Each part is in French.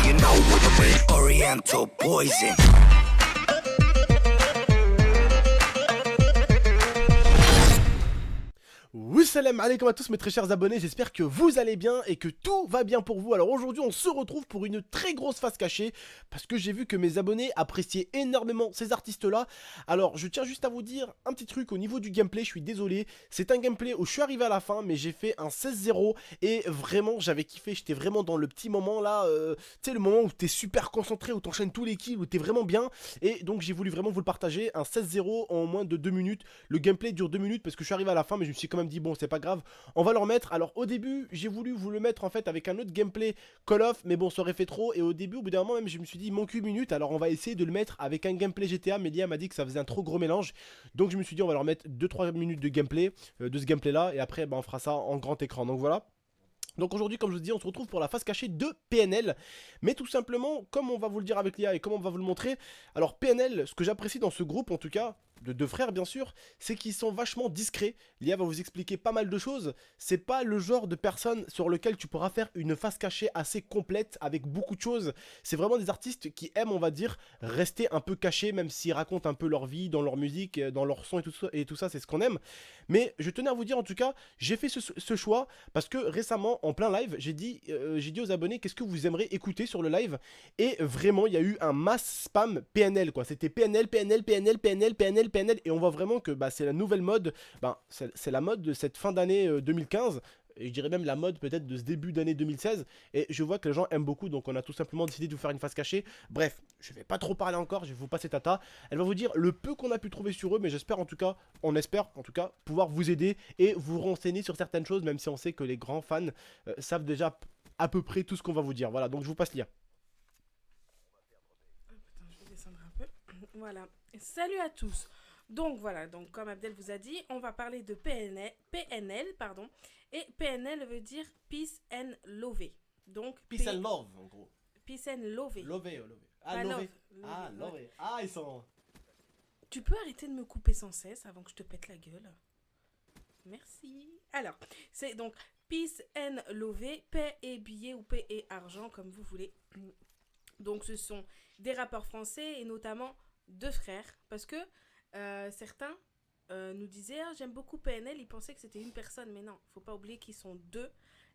you know what I mean. Oriental poison. Salam alaikum à tous mes très chers abonnés, j'espère que vous allez bien et que tout va bien pour vous. Alors aujourd'hui on se retrouve pour une très grosse face cachée parce que j'ai vu que mes abonnés appréciaient énormément ces artistes là. Alors je tiens juste à vous dire un petit truc au niveau du gameplay, je suis désolé. C'est un gameplay où je suis arrivé à la fin mais j'ai fait un 16-0 et vraiment j'avais kiffé, j'étais vraiment dans le petit moment là, tu sais le moment où t'es super concentré, où t'enchaînes tous les kills, où t'es vraiment bien. Et donc j'ai voulu vraiment vous le partager, un 16-0 en moins de 2 minutes. Le gameplay dure 2 minutes parce que je suis arrivé à la fin mais je me suis quand même dit bon c'est pas grave, on va le remettre. Alors au début j'ai voulu vous le mettre en fait avec un autre gameplay Call of, mais bon ça aurait fait trop. Et au début au bout d'un moment même je me suis dit il manque 8 minutes, alors on va essayer de le mettre avec un gameplay GTA. Mais Lia m'a dit que ça faisait un trop gros mélange, donc je me suis dit on va leur mettre 2-3 minutes de gameplay, de ce gameplay là, et après on fera ça en grand écran. Donc voilà. Donc aujourd'hui, comme je vous dis, on se retrouve pour la face cachée de PNL. Mais tout simplement, comme on va vous le dire avec l'IA et comme on va vous le montrer, alors PNL, ce que j'apprécie dans ce groupe en tout cas, de deux frères bien sûr, c'est qu'ils sont vachement discrets. L'IA va vous expliquer pas mal de choses. C'est pas le genre de personne sur lequel tu pourras faire une face cachée assez complète avec beaucoup de choses. C'est vraiment des artistes qui aiment, on va dire, rester un peu cachés, même s'ils racontent un peu leur vie, dans leur musique, dans leur son et tout ça, c'est ce qu'on aime. Mais je tenais à vous dire en tout cas, j'ai fait ce choix parce que récemment, en plein live, j'ai dit aux abonnés qu'est-ce que vous aimeriez écouter sur le live. Et vraiment, il y a eu un mass spam PNL quoi. C'était PNL, PNL, PNL, PNL, PNL, PNL. Et on voit vraiment que c'est la nouvelle mode. C'est la mode de cette fin d'année 2015. Et je dirais même la mode peut-être de ce début d'année 2016. Et je vois que les gens aiment beaucoup. Donc on a tout simplement décidé de vous faire une face cachée. Bref, je vais pas trop parler encore. Je vais vous passer Tata. Elle va vous dire le peu qu'on a pu trouver sur eux. Mais j'espère en tout cas, on espère en tout cas pouvoir vous aider et vous renseigner sur certaines choses. Même si on sait que les grands fans savent déjà à peu près tout ce qu'on va vous dire. Voilà, donc je vous passe l'IA. Je vais descendre un peu. Voilà. Salut à tous. Donc voilà, donc comme Abdel vous a dit, on va parler de PNL, pardon. Et PNL veut dire Peace and Love. Donc Peace and love en gros. Peace and Love. Love. Ah, Pas love. love. Love. Ouais. Ah, ils sont. Tu peux arrêter de me couper sans cesse avant que je te pète la gueule. Merci. Alors, c'est donc Peace and Love, paix et billets ou paix et argent, comme vous voulez. Donc, ce sont des rappeurs français et notamment deux frères. Parce que certains nous disaient j'aime beaucoup PNL, ils pensaient que c'était une personne. Mais non, faut pas oublier qu'ils sont deux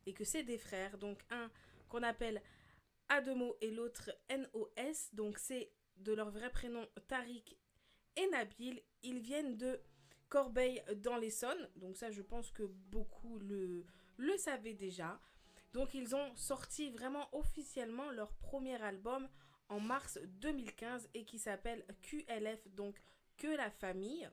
et que c'est des frères. Donc, un qu'on appelle Ademo et l'autre NOS. Donc, c'est de leur vrai prénom Tariq et Nabil. Ils viennent de Corbeil dans l'Essonne. Donc ça, je pense que beaucoup le savaient déjà. Donc ils ont sorti vraiment officiellement leur premier album en mars 2015 et qui s'appelle QLF, donc Que la famille.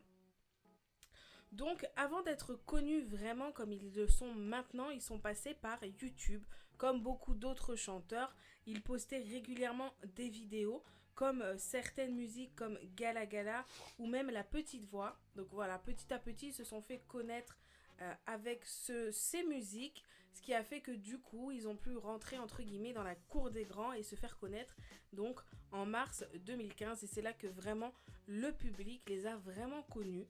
Donc avant d'être connus vraiment comme ils le sont maintenant, ils sont passés par YouTube. Comme beaucoup d'autres chanteurs, ils postaient régulièrement des vidéos comme certaines musiques comme Gala Gala ou même La Petite Voix. Donc voilà, petit à petit, ils se sont fait connaître avec ces musiques, ce qui a fait que du coup, ils ont pu rentrer entre guillemets dans la cour des grands et se faire connaître donc en mars 2015. Et c'est là que vraiment le public les a vraiment connus.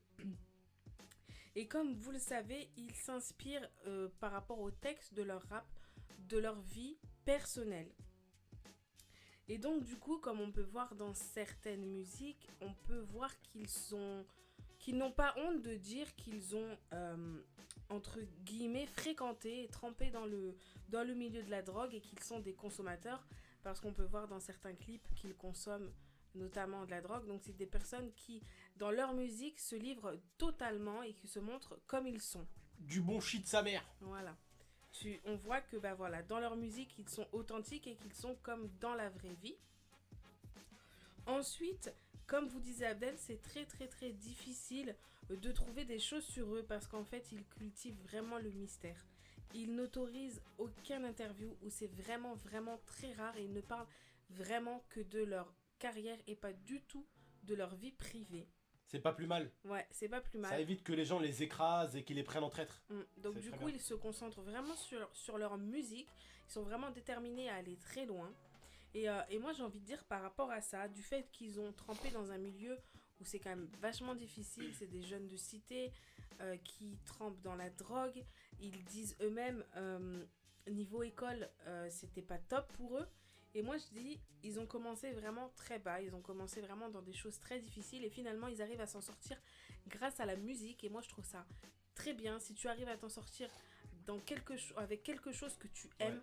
Et comme vous le savez, ils s'inspirent par rapport au texte de leur rap, de leur vie personnelle. Et donc du coup, comme on peut voir dans certaines musiques, on peut voir qu'ils n'ont pas honte de dire qu'ils ont entre guillemets fréquenté et trempé dans le milieu de la drogue et qu'ils sont des consommateurs, parce qu'on peut voir dans certains clips qu'ils consomment notamment de la drogue. Donc c'est des personnes qui dans leur musique se livrent totalement et qui se montrent comme ils sont. Du bon shit sa mère. Voilà. On voit que voilà, dans leur musique, ils sont authentiques et qu'ils sont comme dans la vraie vie. Ensuite, comme vous disait Abdel, c'est très très très difficile de trouver des choses sur eux parce qu'en fait, ils cultivent vraiment le mystère. Ils n'autorisent aucune interview où c'est vraiment vraiment très rare et ils ne parlent vraiment que de leur carrière et pas du tout de leur vie privée. C'est pas plus mal. Ouais, c'est pas plus mal. Ça évite que les gens les écrasent et qu'ils les prennent en traître. Donc du coup, ils se concentrent vraiment sur leur musique. Ils sont vraiment déterminés à aller très loin. Et moi, j'ai envie de dire par rapport à ça, du fait qu'ils ont trempé dans un milieu où c'est quand même vachement difficile. C'est des jeunes de cité qui trempent dans la drogue. Ils disent eux-mêmes, niveau école, c'était pas top pour eux. Et moi, je dis, ils ont commencé vraiment très bas, ils ont commencé vraiment dans des choses très difficiles et finalement, ils arrivent à s'en sortir grâce à la musique. Et moi, je trouve ça très bien. Si tu arrives à t'en sortir avec quelque chose que tu aimes,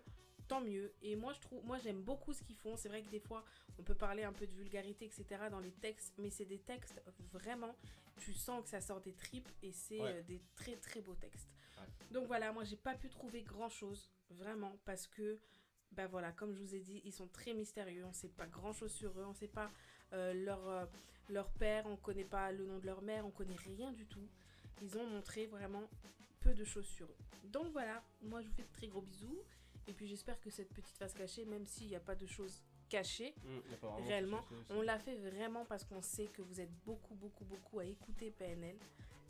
tant mieux. Et moi, j'aime beaucoup ce qu'ils font. C'est vrai que des fois, on peut parler un peu de vulgarité, etc. dans les textes, mais c'est des textes vraiment, tu sens que ça sort des tripes et c'est des très très beaux textes. Donc voilà, moi, j'ai pas pu trouver grand chose, vraiment, parce que bah voilà, comme je vous ai dit, ils sont très mystérieux. On sait pas grand chose sur eux. On sait pas leur père. On connaît pas le nom de leur mère. On connaît rien du tout. Ils ont montré vraiment peu de choses sur eux. Donc voilà, moi je vous fais de très gros bisous. Et puis j'espère que cette petite face cachée, même s'il n'y a pas de choses cachées, réellement, on l'a fait vraiment parce qu'on sait que vous êtes beaucoup, beaucoup, beaucoup à écouter PNL.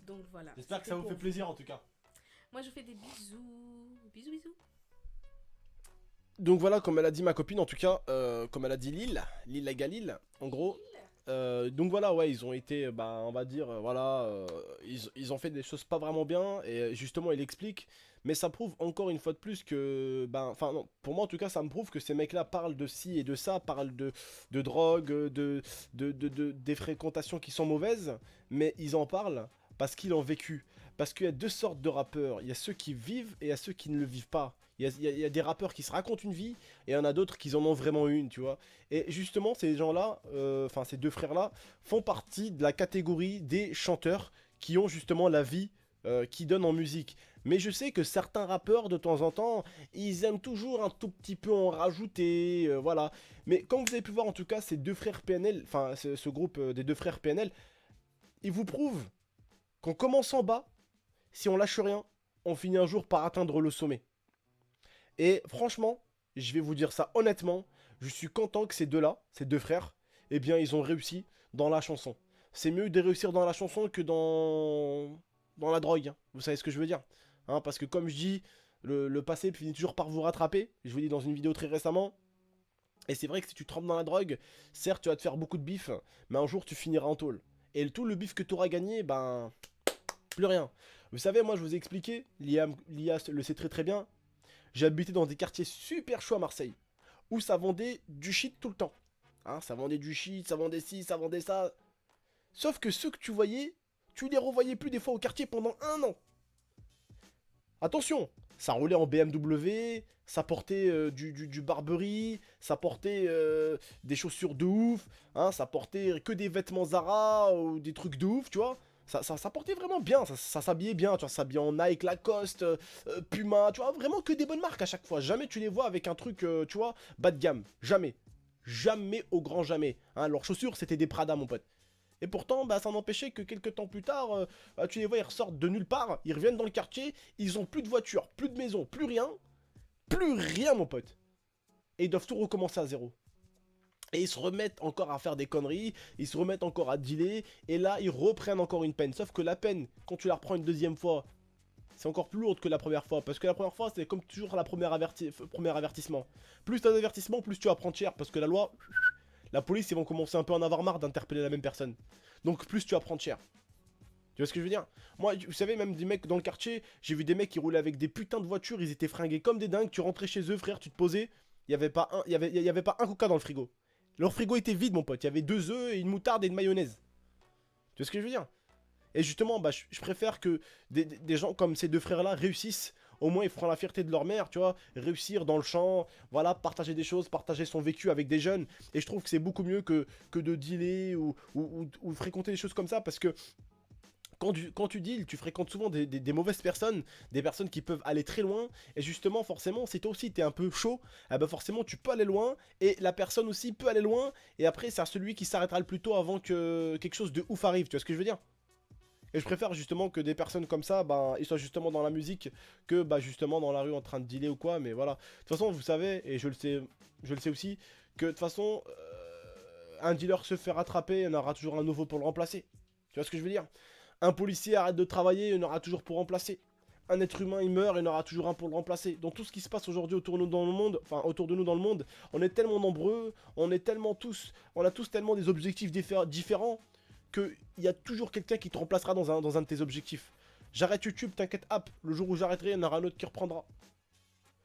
Donc voilà. J'espère que ça vous fait plaisir en tout cas. Moi je vous fais des bisous. Bisous, bisous. Donc voilà, comme elle a dit ma copine, en tout cas, comme elle a dit Lille la Galil, en gros. Donc voilà, ouais, ils ont été, bah, on va dire, ils ont fait des choses pas vraiment bien, et justement, il explique, mais ça prouve encore une fois de plus que, ben, enfin, non, pour moi en tout cas, ça me prouve que ces mecs-là parlent de ci et de ça, parlent de drogue, des fréquentations qui sont mauvaises, mais ils en parlent parce qu'ils l'ont vécu. Parce qu'il y a deux sortes de rappeurs, il y a ceux qui vivent et il y a ceux qui ne le vivent pas. Il y a des rappeurs qui se racontent une vie, et il y en a d'autres qui en ont vraiment une, tu vois. Et justement, ces gens-là, enfin ces deux frères-là, font partie de la catégorie des chanteurs qui ont justement la vie qu'ils donnent en musique. Mais je sais que certains rappeurs, de temps en temps, ils aiment toujours un tout petit peu en rajouter, voilà. Mais comme vous avez pu voir, en tout cas, ces deux frères PNL, enfin ce groupe des deux frères PNL, ils vous prouvent qu'en commençant bas, si on lâche rien, on finit un jour par atteindre le sommet. Et franchement, je vais vous dire ça honnêtement, je suis content que ces deux-là, ces deux frères, eh bien ils ont réussi dans la chanson. C'est mieux de réussir dans la chanson que dans la drogue, hein. Vous savez ce que je veux dire, hein, parce que comme je dis, le passé finit toujours par vous rattraper. Je vous l'ai dit dans une vidéo très récemment. Et c'est vrai que si tu trempes dans la drogue, certes tu vas te faire beaucoup de bif, mais un jour tu finiras en tôle. Et tout le bif que tu auras gagné, ben, plus rien. Vous savez, moi je vous ai expliqué, l'IA le sait très très bien. J'ai habité dans des quartiers super chauds à Marseille, où ça vendait du shit tout le temps. Hein, ça vendait du shit, ça vendait ci, ça vendait ça. Sauf que ceux que tu voyais, tu les revoyais plus des fois au quartier pendant 1 an. Attention, ça roulait en BMW, ça portait du Burberry, ça portait des chaussures de ouf, hein, ça portait que des vêtements Zara ou des trucs de ouf, tu vois. Ça portait vraiment bien, ça s'habillait bien, tu vois, ça s'habillait en Nike, Lacoste, Puma, tu vois, vraiment que des bonnes marques à chaque fois. Jamais tu les vois avec un truc, tu vois, bas de gamme, jamais. Jamais au grand jamais. Hein, leurs chaussures, c'était des Prada, mon pote. Et pourtant, bah, ça n'empêchait que quelques temps plus tard, bah, tu les vois, ils ressortent de nulle part, ils reviennent dans le quartier, ils ont plus de voiture, plus de maison, plus rien, mon pote. Et ils doivent tout recommencer à zéro. Et ils se remettent encore à faire des conneries, ils se remettent encore à dealer, et là, ils reprennent encore une peine. Sauf que la peine, quand tu la reprends une deuxième fois, c'est encore plus lourde que la première fois. Parce que la première fois, c'est comme toujours la premier avertissement. Plus t'as d'avertissement, plus tu vas prendre cher. Parce que la loi, la police, ils vont commencer un peu à en avoir marre d'interpeller la même personne. Donc plus tu vas prendre cher. Tu vois ce que je veux dire? Moi, vous savez, même des mecs dans le quartier, j'ai vu des mecs qui roulaient avec des putains de voitures, ils étaient fringués comme des dingues, tu rentrais chez eux, frère, tu te posais, il y avait pas un coca dans le frigo. Leur frigo était vide, mon pote, il y avait 2 œufs et une moutarde et une mayonnaise. Tu vois ce que je veux dire? Et justement, bah, je préfère que des gens comme ces deux frères-là réussissent. Au moins, ils feront la fierté de leur mère, tu vois. Réussir dans le champ, voilà, partager des choses, partager son vécu avec des jeunes. Et je trouve que c'est beaucoup mieux que de dealer ou fréquenter des choses comme ça. Parce que quand tu deals, tu fréquentes souvent des mauvaises personnes, des personnes qui peuvent aller très loin. Et justement, forcément, si toi aussi t'es un peu chaud, eh ben forcément tu peux aller loin. Et la personne aussi peut aller loin. Et après, c'est à celui qui s'arrêtera le plus tôt avant que quelque chose de ouf arrive. Tu vois ce que je veux dire? Et je préfère justement que des personnes comme ça, bah, ils soient justement dans la musique que bah, justement dans la rue en train de dealer ou quoi. Mais voilà. De toute façon, vous savez, et je le sais aussi, que de toute façon, un dealer se fait rattraper, il y en aura toujours un nouveau pour le remplacer. Tu vois ce que je veux dire? Un policier arrête de travailler, il y en aura toujours pour remplacer. Un être humain, il meurt, il y en aura toujours un pour le remplacer. Dans tout ce qui se passe aujourd'hui autour de nous dans le monde, enfin autour de nous dans le monde, on est tellement nombreux, on a tous tellement des objectifs différents qu'il y a toujours quelqu'un qui te remplacera dans un de tes objectifs. J'arrête YouTube, t'inquiète, hop, le jour où j'arrêterai, il y en aura un autre qui reprendra.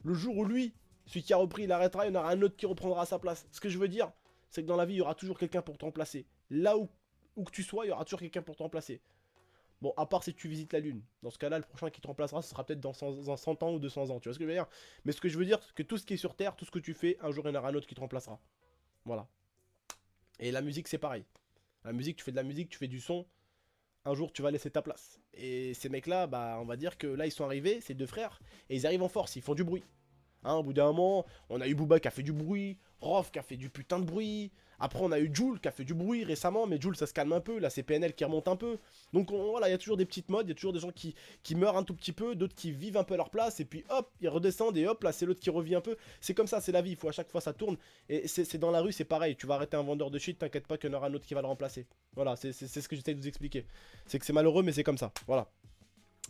Le jour où lui, Celui qui a repris, il arrêtera, il y en aura un autre qui reprendra à sa place. Ce que je veux dire, c'est que dans la vie, il y aura toujours quelqu'un pour te remplacer. Là où que tu sois, il y aura toujours quelqu'un pour te remplacer. Bon, à part si tu visites la Lune. Dans ce cas-là, le prochain qui te remplacera, ce sera peut-être dans 100 ans ou 200 ans. Tu vois ce que je veux dire? Mais ce que je veux dire, c'est que tout ce qui est sur Terre, tout ce que tu fais, un jour, il y en aura un autre qui te remplacera. Voilà. Et la musique, c'est pareil. La musique, tu fais de la musique, tu fais du son. Un jour, tu vas laisser ta place. Et ces mecs-là, bah, on va dire que là, ils sont arrivés, ces deux frères, et ils arrivent en force, ils font du bruit. Hein, au bout d'un moment, on a eu Booba qui a fait du bruit, Rof qui a fait du putain de bruit. Après, on a eu Jul qui a fait du bruit récemment, mais Jul ça se calme un peu. Là, c'est PNL qui remonte un peu. Donc voilà, il y a toujours des petites modes, il y a toujours des gens qui meurent un tout petit peu, d'autres qui vivent un peu à leur place, et puis hop, ils redescendent, et hop, là, c'est l'autre qui revient un peu. C'est comme ça, c'est la vie, il faut à chaque fois ça tourne. Et c'est dans la rue, c'est pareil. Tu vas arrêter un vendeur de shit, t'inquiète pas qu'il y en aura un autre qui va le remplacer. Voilà, c'est ce que j'essaie de vous expliquer. C'est que c'est malheureux, mais c'est comme ça. Voilà.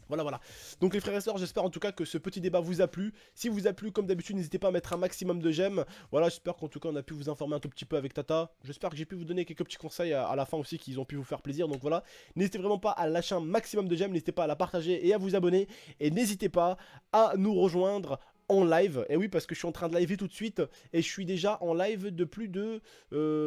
Voilà. Donc les frères et sœurs, j'espère en tout cas que ce petit débat vous a plu. Si vous a plu, comme d'habitude, n'hésitez pas à mettre un maximum de j'aime. Voilà, j'espère qu'en tout cas on a pu vous informer un tout petit peu avec Tata. J'espère que j'ai pu vous donner quelques petits conseils à la fin aussi qui ont pu vous faire plaisir. Donc voilà, n'hésitez vraiment pas à lâcher un maximum de j'aime, n'hésitez pas à la partager et à vous abonner. Et n'hésitez pas à nous rejoindre en live. Et oui, parce que je suis en train de live tout de suite et je suis déjà en live de plus de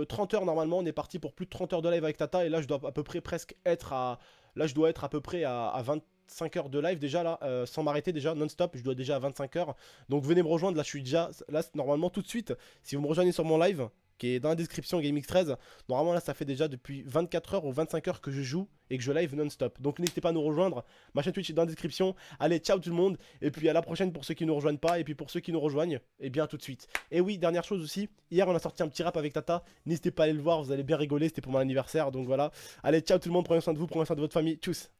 30 heures normalement. On est parti pour plus de 30 heures de live avec Tata et là je dois à peu près presque être à... Là je dois être à peu près à 25 heures de live déjà là, sans m'arrêter déjà, non-stop, je dois déjà à 25 heures. Donc venez me rejoindre, là je suis déjà, là normalement tout de suite, si vous me rejoignez sur mon live, qui est dans la description GameX13, normalement là ça fait déjà depuis 24 heures ou 25 heures que je joue et que je live non-stop. Donc n'hésitez pas à nous rejoindre, ma chaîne Twitch est dans la description. Allez, ciao tout le monde, et puis à la prochaine pour ceux qui ne nous rejoignent pas, et puis pour ceux qui nous rejoignent, et bien tout de suite. Et oui, dernière chose aussi, hier on a sorti un petit rap avec Tata, n'hésitez pas à aller le voir, vous allez bien rigoler, c'était pour mon anniversaire, donc voilà. Allez, ciao tout le monde, prenez soin de vous, prenez soin de votre famille, tchuss.